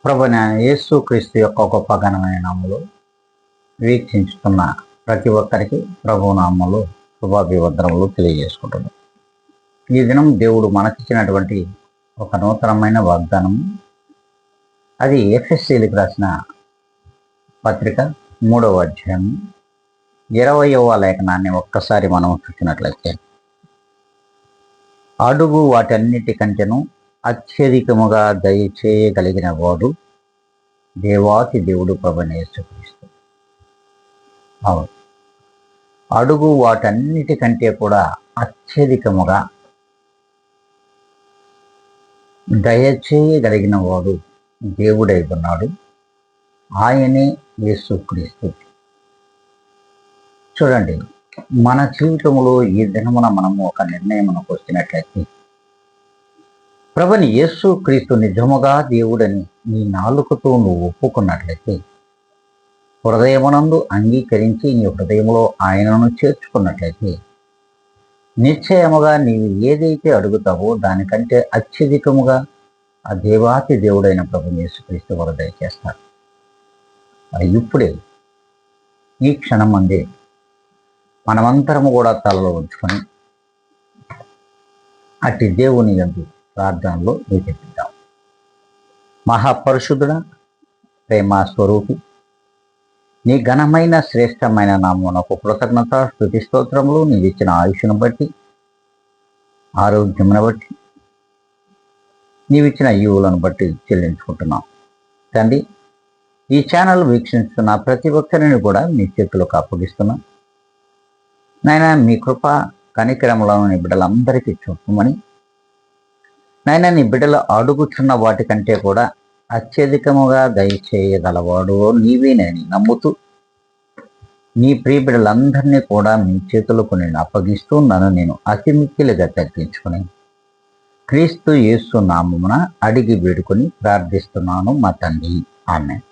ప్రభువైన యేసుక్రీస్తు యొక్క గొప్ప ఘనమైన నామములో వీక్షించుతున్న ప్రతి ఒక్కరికి ప్రభువు నామములో శుభాభివందనములు తెలియజేసుకుంటున్నాం. ఈ దినం దేవుడు మనకిచ్చినటువంటి ఒక నూతనమైన వాగ్దానం, అది ఎఫెసీయులకు రాసిన పత్రిక 3వ అధ్యాయం 20వ లేఖనాన్ని ఒక్కసారి మనం చూసినట్లయితే, అడుగు వాటన్నిటికంటేను అత్యధికముగా దయచేయగలిగిన వాడు దేవాతి దేవుడు ప్రభువైన యేసుక్రీస్తు. అవును, అడుగు వాటన్నిటికంటే కూడా అత్యధికముగా దయచేయగలిగిన వాడు దేవుడై ఉన్నాడు. ఆయనే యేసుక్రీస్తు. చూడండి, మన జీవితంలో ఈ దినమున మనము ఒక నిర్ణయమునకు వచ్చినట్లయితే, ప్రభుని యేసుక్రీస్తు నిజముగా దేవుడని నీ నాలుకతో నువ్వు ఒప్పుకున్నట్లయితే, హృదయమునందు అంగీకరించి నీ హృదయంలో ఆయనను చేర్చుకున్నట్లయితే, నిశ్చయముగా నీవు ఏదైతే అడుగుతావో దానికంటే అత్యధికముగా ఆ దేవాతి దేవుడైన ప్రభుని యేసుక్రీస్తు వారు దయచేస్తారు. ఇప్పుడే ఈ క్షణం అందే మనమంతరము కూడా తలలో ఉంచుకొని అట్టి దేవుని యందు ప్రార్థనలో విధిద్దాం. మహాపరిశుద్ధుడ, ప్రేమ స్వరూపి, నీ ఘనమైన శ్రేష్టమైన నామమునకు కృతజ్ఞత స్తుతి స్తోత్రములు. నీవు ఇచ్చిన ఆయుష్ను బట్టి, ఆరోగ్యమును బట్టి, నీవిచ్చిన ఈవులను బట్టి చెల్లించుకుంటున్నాం. తండ్రి, ఈ ఛానల్ వీక్షిస్తున్న ప్రతి ఒక్కరిని కూడా మీ చేతులకు అప్పగిస్తున్నాం. నాయన, మీ కృప కనికరములను నీ బిడ్డలందరికీ చూపమని, నాయన, నీ బిడ్డలు అడుగుచున్న వాటికంటే కూడా అత్యధికముగా దయచేయగలవాడు నీవేనని నమ్ముతూ, నీ ప్రియ బిడ్డలందరినీ కూడా మీ చేతులకు నేను అప్పగిస్తూ నేను అతి మిక్కిలిగా తగ్గించుకుని క్రీస్తు యేసు నామమున అడిగి వేడుకొని ప్రార్థిస్తున్నాను మా తండ్రి. ఆమేన్.